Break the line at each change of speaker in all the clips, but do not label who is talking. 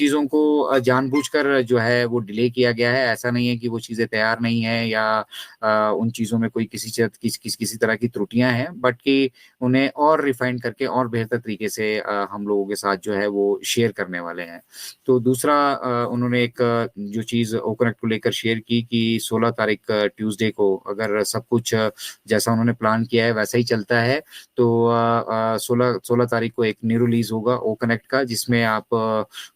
चीज़ों को जानबूझकर जो है वो डिले किया गया है। ऐसा नहीं है कि वो चीज़ें तैयार नहीं है या उन चीज़ों में कोई किसी तरह की त्रुटियां हैं, बट कि उन्हें और रिफाइन करके और बेहतर तरीके से हम लोगों के साथ जो है वो शेयर करने वाले हैं। तो दूसरा उन्होंने एक जो चीज़ ओकनेक्ट को लेकर शेयर की कि 16 तारीख ट्यूसडे को अगर सब कुछ जैसा उन्होंने प्लान किया है वैसा ही चलता है, तो 16 तारीख को एक न्यू रिलीज होगा ओ कनेक्ट का, जिसमें आप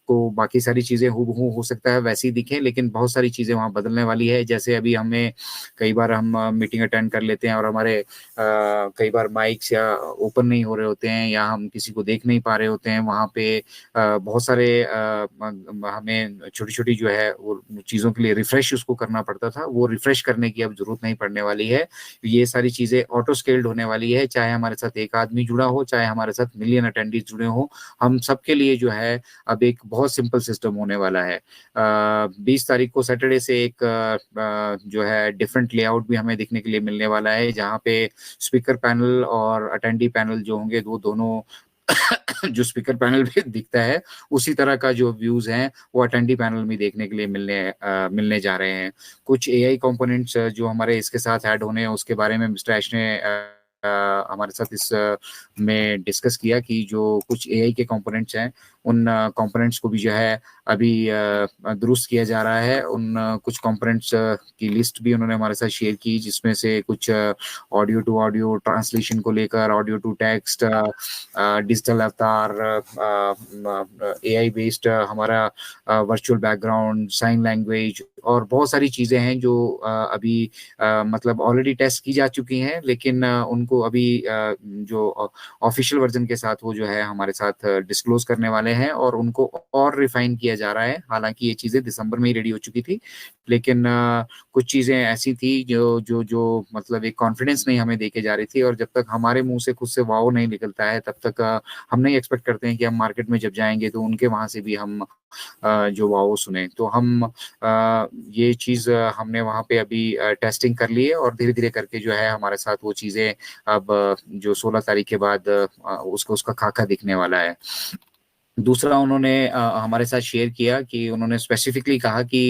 को बाकी सारी चीजें हूबहू हो सकता है वैसी दिखें, लेकिन बहुत सारी चीजें वहां बदलने वाली है। जैसे अभी हमें कई बार हम मीटिंग अटेंड कर लेते हैं और हमारे कई बार माइक्स या ओपन नहीं हो रहे होते हैं या हम किसी को देख नहीं पा रहे होते हैं वहां पे। बहुत सारे हमें छोटी छोटी जो है वो चीजों के लिए रिफ्रेश उसको करना पड़ता था, वो रिफ्रेश करने की अब जरूरत नहीं पड़ने वाली है। ये सारी चीजें ऑटो स्केल्ड होने वाली है, चाहे हमारे साथ एक आदमी जुड़ा हो, चाहे हमारे साथ मिलियन अटेंडीज जुड़े हो, हम सबके लिए जो है अब एक बहुत सिंपल सिस्टम होने वाला है। 20 तारीख को सैटरडे से एक जो है डिफरेंट लेआउट भी हमें देखने के लिए मिलने वाला है, जहाँ पे स्पीकर पैनल और अटेंडी पैनल जो होंगे वो दोनों जो स्पीकर पैनल भी दिखता है उसी तरह का जो व्यूज हैं वो अटेंडी पैनल में देखने के लिए मिलने जा रहे हैं। कुछ एआई कंपोनेंट्स जो हमारे इसके साथ ऐड होने हैं उसके बारे में मिस्टर ऐश ने हमारे साथ इस में डिस्कस किया कि जो कुछ एआई के कंपोनेंट्स हैं उन कंपोनेंट्स को भी जो है अभी दुरुस्त किया जा रहा है। उन कुछ कंपोनेंट्स की लिस्ट भी उन्होंने हमारे साथ शेयर की, जिसमें से कुछ ऑडियो टू ऑडियो ट्रांसलेशन को लेकर, ऑडियो टू टेक्स्ट, डिजिटल अवतार, एआई बेस्ड हमारा वर्चुअल बैकग्राउंड, साइन लैंग्वेज और बहुत सारी चीजें हैं जो अभी मतलब ऑलरेडी टेस्ट की जा चुकी हैं, लेकिन उनको अभी जो ऑफिशियल वर्जन के साथ वो जो है हमारे साथ डिस्क्लोज करने वाले हैं और उनको और रिफाइन किया जा रहा है। हालांकि ये चीजें दिसंबर में ही रेडी हो चुकी थी, लेकिन कुछ चीजें ऐसी थी जो जो जो मतलब एक कॉन्फिडेंस नहीं हमें देके जा रही थी, और जब तक हमारे मुंह से खुद से वाओ नहीं निकलता है तब तक हम नहीं एक्सपेक्ट करते हैं कि हम मार्केट में जब जाएंगे तो उनके वहां से भी हम जो वाओ सुने। तो हम ये चीज हमने वहां पे अभी टेस्टिंग कर ली है और धीरे धीरे करके जो है हमारे साथ वो चीजें अब जो 16 तारीख के बाद उसको उसका खाका दिखने वाला है। दूसरा उन्होंने हमारे साथ शेयर किया कि उन्होंने स्पेसिफिकली कहा कि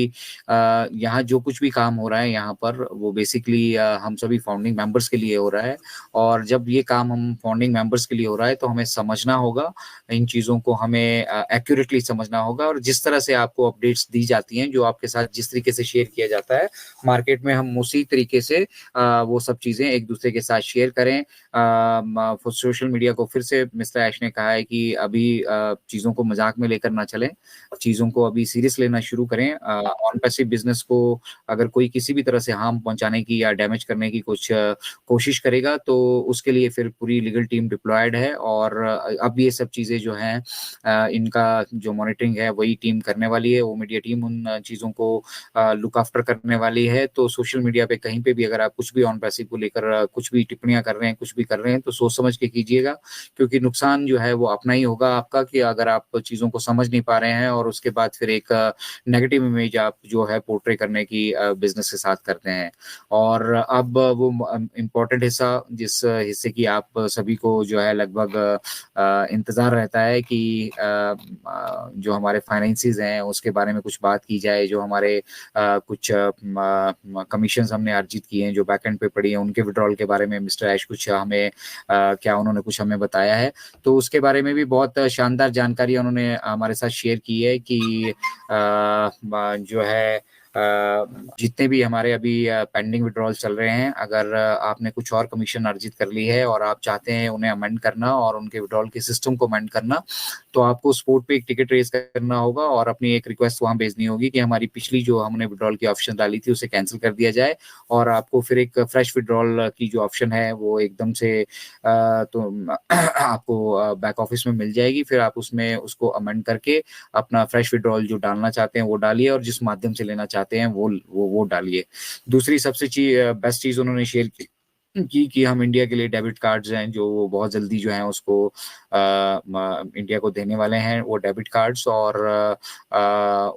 यहाँ जो कुछ भी काम हो रहा है यहाँ पर वो बेसिकली हम सभी फाउंडिंग मेंबर्स के लिए हो रहा है, और जब ये काम हम फाउंडिंग मेंबर्स के लिए हो रहा है तो हमें समझना होगा, इन चीज़ों को हमें एक्यूरेटली समझना होगा, और जिस तरह से आपको अपडेट्स दी जाती हैं, जो आपके साथ जिस तरीके से शेयर किया जाता है मार्केट में, हम उसी तरीके से वो सब चीज़ें एक दूसरे के साथ शेयर करें। सोशल मीडिया को फिर से मिस्टर ऐश ने कहा है कि अभी चीजों को मजाक में लेकर ना चलें, चीजों को अभी सीरियस लेना शुरू करें। ऑन पैसिव बिजनेस को अगर कोई किसी भी तरह से हार्म पहुंचाने की या डैमेज करने की कुछ कोशिश करेगा तो उसके लिए फिर पूरी लीगल टीम डिप्लॉयड है, और अब ये सब चीजें जो हैं इनका जो मॉनिटरिंग है वही टीम करने वाली है, वो मीडिया टीम उन चीजों को लुक आफ्टर करने वाली है। तो सोशल मीडिया पे कहीं पे भी अगर आप कुछ भी ऑन पैसिव को लेकर कुछ भी टिप्पणियां कर रहे हैं, कुछ भी कर रहे हैं, तो सोच समझ के कीजिएगा, क्योंकि नुकसान जो है वो अपना ही होगा आपका, कि अगर आप चीजों को समझ नहीं पा रहे हैं और उसके बाद फिर एक नेगेटिव इमेज आप जो है पोर्ट्रे करने की बिजनेस के साथ करते हैं। और अब वो इम्पोर्टेंट हिस्सा, जिस हिस्से की आप सभी को जो है लगभग इंतजार रहता है कि जो हमारे फाइनेंसिस हैं उसके बारे में कुछ बात की जाए, जो हमारे कुछ कमीशंस हमने अर्जित किए हैं जो बैकएंड पे पड़ी हैं उनके विड्रॉल के बारे में मिस्टर ऐश कुछ हमें क्या उन्होंने कुछ हमें बताया है, तो उसके बारे में भी बहुत शानदार जानकारी उन्होंने हमारे साथ शेयर की है कि जो है जितने भी हमारे अभी पेंडिंग विड्रॉल चल रहे हैं, अगर आपने कुछ और कमीशन अर्जित कर ली है और आप चाहते हैं उन्हें अमेंड करना और उनके विड्रॉल के सिस्टम को अमेंड करना, तो आपको स्पोर्ट पे एक टिकट रेज करना होगा और अपनी एक रिक्वेस्ट वहां भेजनी होगी कि हमारी पिछली जो हमने विड्रॉल की ऑप्शन डाली थी उसे कैंसिल कर दिया जाए, और आपको फिर एक फ्रेश विड्रॉल की जो ऑप्शन है वो एकदम से तो आपको बैक ऑफिस में मिल जाएगी। फिर आप उसमें उसको अमेंड करके अपना फ्रेश विड्रॉल जो डालना चाहते हैं वो डालिए, और जिस माध्यम से लेना चाहते हैं वो डालिए। दूसरी सबसे बेस्ट चीज उन्होंने शेयर की कि हम इंडिया के लिए डेबिट कार्ड्स हैं जो वो बहुत जल्दी जो हैं उसको इंडिया को देने वाले हैं वो डेबिट कार्ड्स, और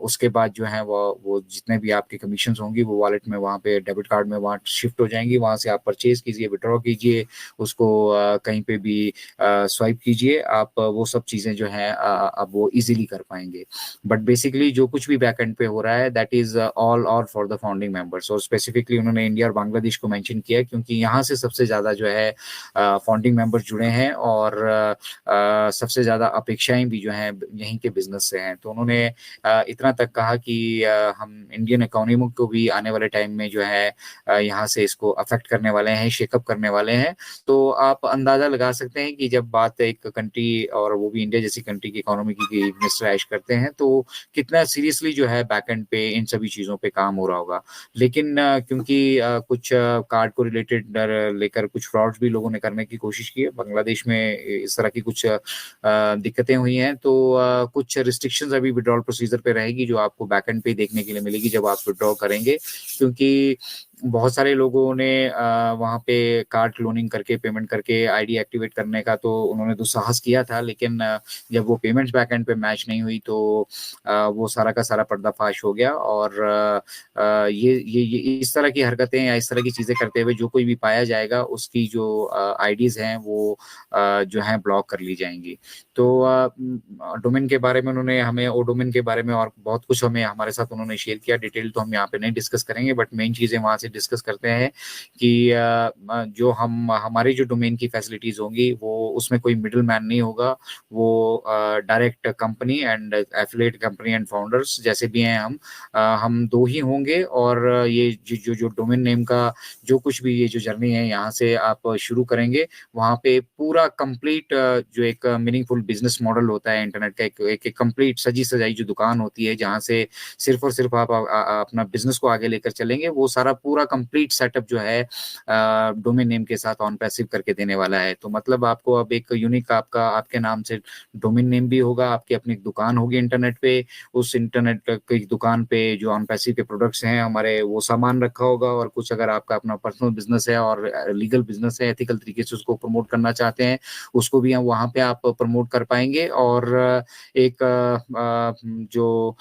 उसके बाद जो है वो जितने भी आपके कमीशंस होंगी वो वॉलेट में वहाँ पे डेबिट कार्ड में वहाँ शिफ्ट हो जाएंगी। वहाँ से आप परचेज कीजिए, विड्रॉ कीजिए, उसको कहीं पे भी स्वाइप कीजिए आप, वो सब चीज़ें जो हैं अब वो इजीली कर पाएंगे। बट बेसिकली जो कुछ भी बैक एंड पे हो रहा है that is all for the founding members, और स्पेसिफिकली उन्होंने इंडिया और बांग्लादेश को मेंशन किया क्योंकि यहाँ से सबसे ज्यादा जो है फाउंडिंग मेंबर्स जुड़े हैं, और सबसे ज्यादा अपेक्षाएं भी जो हैं यहीं के बिजनेस से हैं। तो उन्होंने इतना तक कहा कि हम इंडियन इकोनॉमी को भी आने वाले टाइम में जो है यहाँ से इसको अफेक्ट करने वाले हैं, शेकअप करने वाले हैं। तो आप अंदाजा लगा सकते हैं कि जब बात एक कंट्री और वो भी इंडिया जैसी कंट्री की इकोनॉमी की मिनिस्टर ऐश करते हैं तो कितना सीरियसली जो है बैक एंड पे इन सभी चीजों पे काम हो रहा होगा। लेकिन क्योंकि कुछ कार्ड को रिलेटेड लेकर कुछ फ्रॉड्स भी लोगों ने करने की कोशिश की है, बांग्लादेश में इस तरह की कुछ दिक्कतें हुई हैं, तो कुछ रिस्ट्रिक्शंस अभी विड्रॉल प्रोसीजर पे रहेगी जो आपको बैक एंड पे देखने के लिए मिलेगी जब आप विड्रॉ करेंगे। क्योंकि बहुत सारे लोगों ने वहाँ पे कार्ड क्लोनिंग करके पेमेंट करके आईडी एक्टिवेट करने का तो उन्होंने दुस्साहस किया था, लेकिन जब वो पेमेंट्स बैक एंड पे मैच नहीं हुई तो वो सारा का सारा पर्दाफाश हो गया। और ये इस तरह की हरकतें या इस तरह की चीजें करते हुए जो कोई भी पाया जाएगा उसकी जो आईडीज हैं वो जो है ब्लॉक कर ली जाएंगी। तो डोमेन के बारे में उन्होंने हमें, ओ डोमेन के बारे में और बहुत कुछ हमें हमारे साथ उन्होंने शेयर किया। डिटेल तो हम यहाँ पे नहीं डिस्कस करेंगे, बट मेन चीजें वहां से डिस्कस करते हैं कि जो हम हमारी जो डोमेन की फैसिलिटीज होंगी वो उसमें कोई मिडिल मैन नहीं होगा, वो direct company and affiliate company and founders जैसे भी हैं हम दो ही होंगे। और ये जो डोमेन नेम का जो कुछ भी ये जो जर्नी है यहाँ से आप शुरू करेंगे वहाँ पे पूरा कंप्लीट जो एक मीनिंगफुल बिजनेस मॉडल होता है इंटरनेट का, एक कंप्लीट सजी सजाई जो दुकान होती है जहाँ से सिर्फ और सिर्फ आप अपना बिजनेस को आगे लेकर चलेंगे, वो सारा पूरा कंप्लीट सेटअप जो है डोमेन नेम के साथ ऑन पैसिव करके देने वाला है। तो मतलब आपको अब एक यूनिक आपका आपके नाम से डोमेन नेम भी होगा, आपकी अपनी दुकान होगी इंटरनेट पे, उस इंटरनेट की दुकान पे जो ऑन पैसिव के प्रोडक्ट्स हैं हमारे वो सामान रखा होगा, और कुछ अगर आपका अपना पर्सनल बिजनेस है और लीगल बिजनेस है, एथिकल तरीके से उसको प्रमोट करना चाहते हैं उसको भी हम वहाँ पे आप प्रमोट कर पाएंगे। और एक जो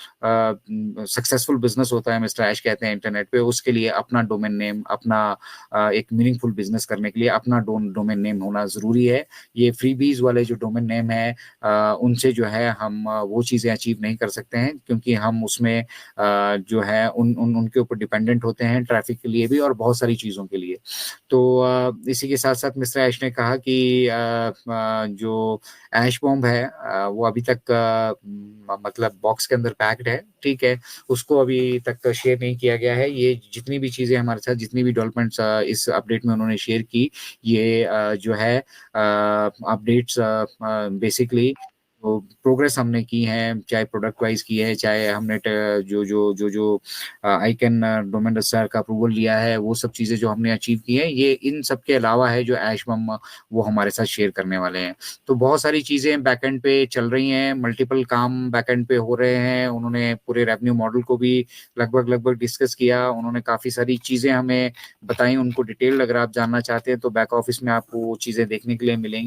सक्सेसफुल बिजनेस होता है मिस्टर ऐश कहते हैं इंटरनेट पे, उसके लिए अपना डोमेन नेम, अपना एक मीनिंगफुल बिजनेस करने के लिए अपना डोमेन नेम होना जरूरी है। ये फ्रीबीज वाले जो डोमेन नेम है उनसे जो है हम वो चीजें अचीव नहीं कर सकते हैं, क्योंकि हम उसमें जो है उनके ऊपर डिपेंडेंट होते हैं ट्रैफिक के लिए भी और बहुत सारी चीजों के लिए। तो इसी के साथ साथ मिस्टर ऐश ने कहा कि जो ऐश बॉम्ब है वो अभी तक मतलब बॉक्स के अंदर पैक्ड है, ठीक है, उसको अभी तक शेयर नहीं किया गया है। ये जितनी भी चीजें हमारे साथ, जितनी भी डेवलपमेंट्स इस अपडेट में उन्होंने शेयर की, ये जो है अपडेट्स बेसिकली तो प्रोग्रेस हमने की है, चाहे प्रोडक्ट वाइज की है, चाहे हमने जो जो जो जो आइकन डोमेन रजिस्ट्रार का अप्रूवल लिया है, वो सब चीजें जो हमने अचीव की है, ये इन सब के अलावा है जो ऐश बम वो हमारे साथ शेयर करने वाले हैं। तो बहुत सारी चीजें बैकएंड पे चल रही हैं, मल्टीपल काम बैकएंड पे हो रहे हैं। उन्होंने पूरे रेवेन्यू मॉडल को भी लगभग डिस्कस किया, उन्होंने काफी सारी चीजें हमें बताई, उनको डिटेल अगर आप जानना चाहते हैं तो बैक ऑफिस में आपको वो चीजें देखने के लिए मिलेंगी।